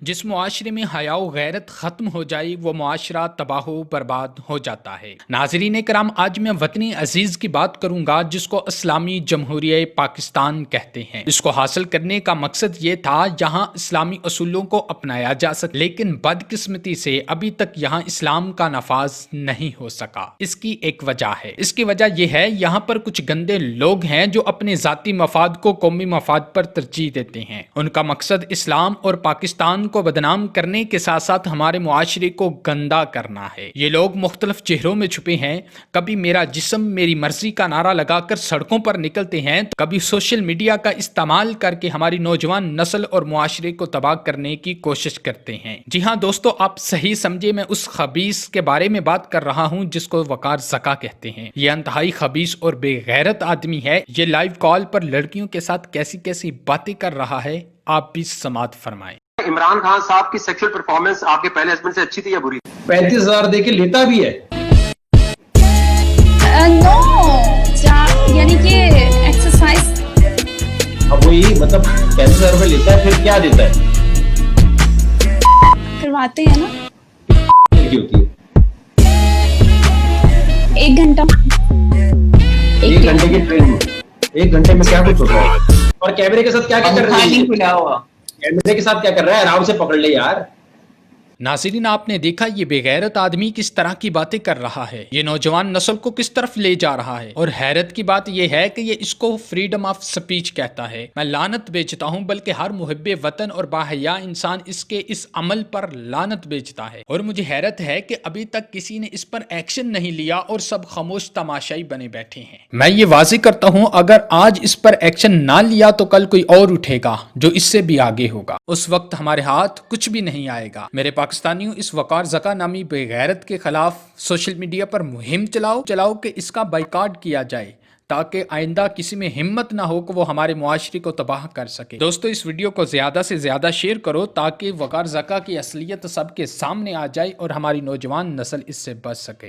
جس معاشرے میں حیا و غیرت ختم ہو جائے وہ معاشرہ تباہ و برباد ہو جاتا ہے۔ ناظرین کرام، آج میں وطنی عزیز کی بات کروں گا جس کو اسلامی جمہوریہ پاکستان کہتے ہیں۔ اس کو حاصل کرنے کا مقصد یہ تھا یہاں اسلامی اصولوں کو اپنایا جا سکے، لیکن بدقسمتی سے ابھی تک یہاں اسلام کا نفاذ نہیں ہو سکا۔ اس کی ایک وجہ ہے، اس کی وجہ یہ ہے یہاں پر کچھ گندے لوگ ہیں جو اپنے ذاتی مفاد کو قومی مفاد پر ترجیح دیتے ہیں۔ ان کا مقصد اسلام اور پاکستان کو بدنام کرنے کے ساتھ ساتھ ہمارے معاشرے کو گندا کرنا ہے۔ یہ لوگ مختلف چہروں میں چھپے ہیں، کبھی میرا جسم میری مرضی کا نعرہ لگا کر سڑکوں پر نکلتے ہیں، کبھی سوشل میڈیا کا استعمال کر کے ہماری نوجوان نسل اور معاشرے کو تباہ کرنے کی کوشش کرتے ہیں۔ جی ہاں دوستو، آپ صحیح سمجھے، میں اس خبیث کے بارے میں بات کر رہا ہوں جس کو وقار زکا کہتے ہیں۔ یہ انتہائی خبیث اور بے غیرت آدمی ہے۔ یہ لائیو کال پر لڑکیوں کے ساتھ کیسی کیسی باتیں کر رہا ہے، آپ بھی سماعت فرمائیں۔ عمران خان صاحب کی سیکشل پرفارمنس آپ کے پہلے ہسبینڈ سے اچھی تھی یا بری؟ 35,000 دے کے لیتا بھی ہے۔ یعنی کہ ایکسرسائز اب وہی مطلب 35,000 روپے لیتا ہے، پھر کیا دیتا ہے؟ کرواتے ہیں نا کی ہوتی ہے 1 گھنٹہ، 1 گھنٹے کی ٹرین میں 1 گھنٹے میں کیا کچھ ہوتا ہے؟ اور کیمرے کے ساتھ کیا کر رہا ہے؟ کیمرے کے ساتھ کیا کر رہا ہے؟ آرام سے پکڑ لے یار۔ ناظرین، آپ نے دیکھا یہ بے غیرت آدمی کس طرح کی باتیں کر رہا ہے، یہ نوجوان نسل کو کس طرف لے جا رہا ہے۔ اور حیرت کی بات یہ ہے کہ یہ اس کو فریڈم آف سپیچ کہتا ہے۔ میں لعنت بیچتا ہوں، بلکہ ہر محب وطن اور باحیا انسان اس کے اس عمل پر لعنت بیچتا ہے۔ اور مجھے حیرت ہے کہ ابھی تک کسی نے اس پر ایکشن نہیں لیا اور سب خاموش تماشائی بنے بیٹھے ہیں۔ میں یہ واضح کرتا ہوں، اگر آج اس پر ایکشن نہ لیا تو کل کوئی اور اٹھے گا جو اس سے بھی آگے ہوگا، اس وقت ہمارے ہاتھ کچھ بھی نہیں آئے گا۔ میرے پاکستانیوں، اس وقار زکا نامی بے غیرت کے خلاف سوشل میڈیا پر مہم چلاؤ کہ اس کا بائیکاٹ کیا جائے، تاکہ آئندہ کسی میں ہمت نہ ہو کہ وہ ہمارے معاشرے کو تباہ کر سکے۔ دوستو، اس ویڈیو کو زیادہ سے زیادہ شیئر کرو تاکہ وقار زکا کی اصلیت سب کے سامنے آ جائے اور ہماری نوجوان نسل اس سے بچ سکے۔